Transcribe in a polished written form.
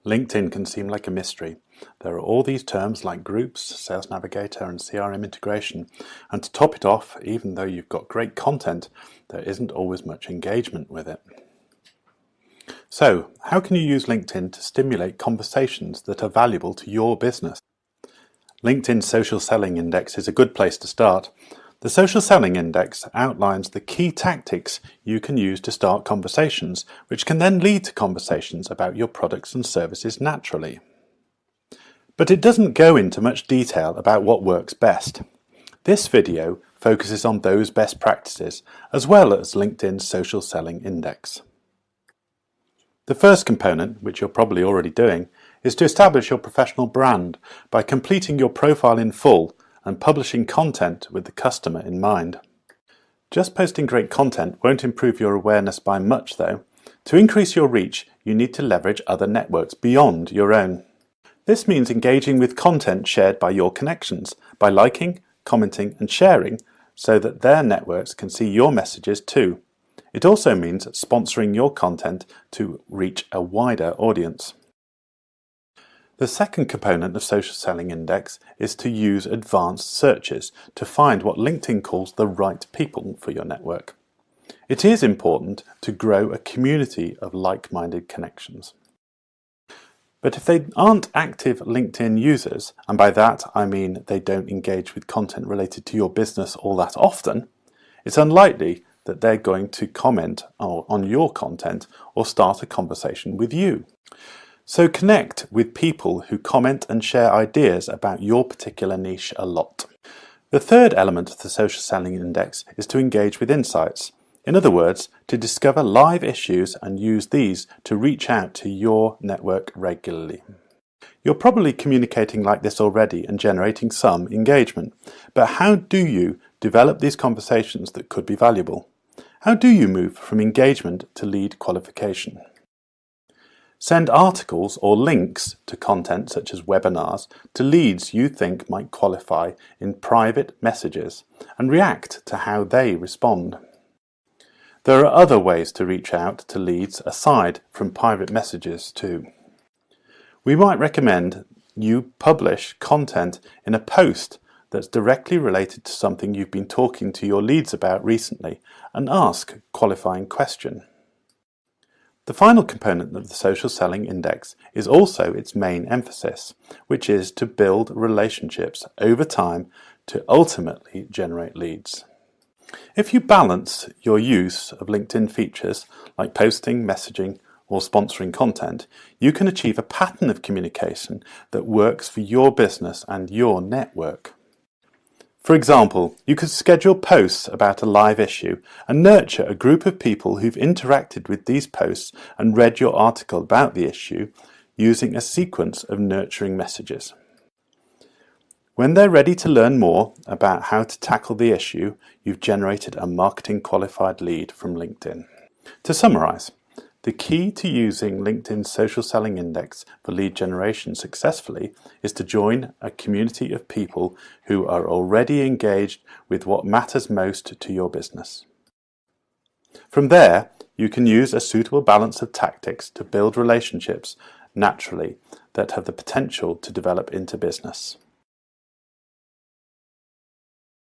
LinkedIn can seem like a mystery. There are all these terms like groups, Sales Navigator and CRM integration, and to top it off, even though you've got great content, there isn't always much engagement with it. So, how can you use LinkedIn to stimulate conversations that are valuable to your business? LinkedIn's Social Selling Index is a good place to start. The Social Selling Index outlines the key tactics you can use to start conversations, which can then lead to conversations about your products and services naturally. But it doesn't go into much detail about what works best. This video focuses on those best practices, as well as LinkedIn's Social Selling Index. The first component, which you're probably already doing, is to establish your professional brand by completing your profile in full and publishing content with the customer in mind. Just posting great content won't improve your awareness by much though. To increase your reach, you need to leverage other networks beyond your own. This means engaging with content shared by your connections, by liking, commenting and sharing so that their networks can see your messages too. It also means sponsoring your content to reach a wider audience. The second component of Social Selling Index is to use advanced searches to find what LinkedIn calls the right people for your network. It is important to grow a community of like-minded connections. But if they aren't active LinkedIn users, and by that I mean they don't engage with content related to your business all that often, it's unlikely that they're going to comment on your content or start a conversation with you. So connect with people who comment and share ideas about your particular niche a lot. The third element of the Social Selling Index is to engage with insights. In other words, to discover live issues and use these to reach out to your network regularly. You're probably communicating like this already and generating some engagement, but how do you develop these conversations that could be valuable? How do you move from engagement to lead qualification? Send articles or links to content such as webinars to leads you think might qualify in private messages and react to how they respond. There are other ways to reach out to leads aside from private messages too. We might recommend you publish content in a post that's directly related to something you've been talking to your leads about recently and ask a qualifying question. The final component of the Social Selling Index is also its main emphasis, which is to build relationships over time to ultimately generate leads. If you balance your use of LinkedIn features like posting, messaging, or sponsoring content, you can achieve a pattern of communication that works for your business and your network. For example, you could schedule posts about a live issue and nurture a group of people who've interacted with these posts and read your article about the issue using a sequence of nurturing messages. When they're ready to learn more about how to tackle the issue, you've generated a marketing qualified lead from LinkedIn. To summarize, the key to using LinkedIn's Social Selling Index for lead generation successfully is to join a community of people who are already engaged with what matters most to your business. From there, you can use a suitable balance of tactics to build relationships naturally that have the potential to develop into business.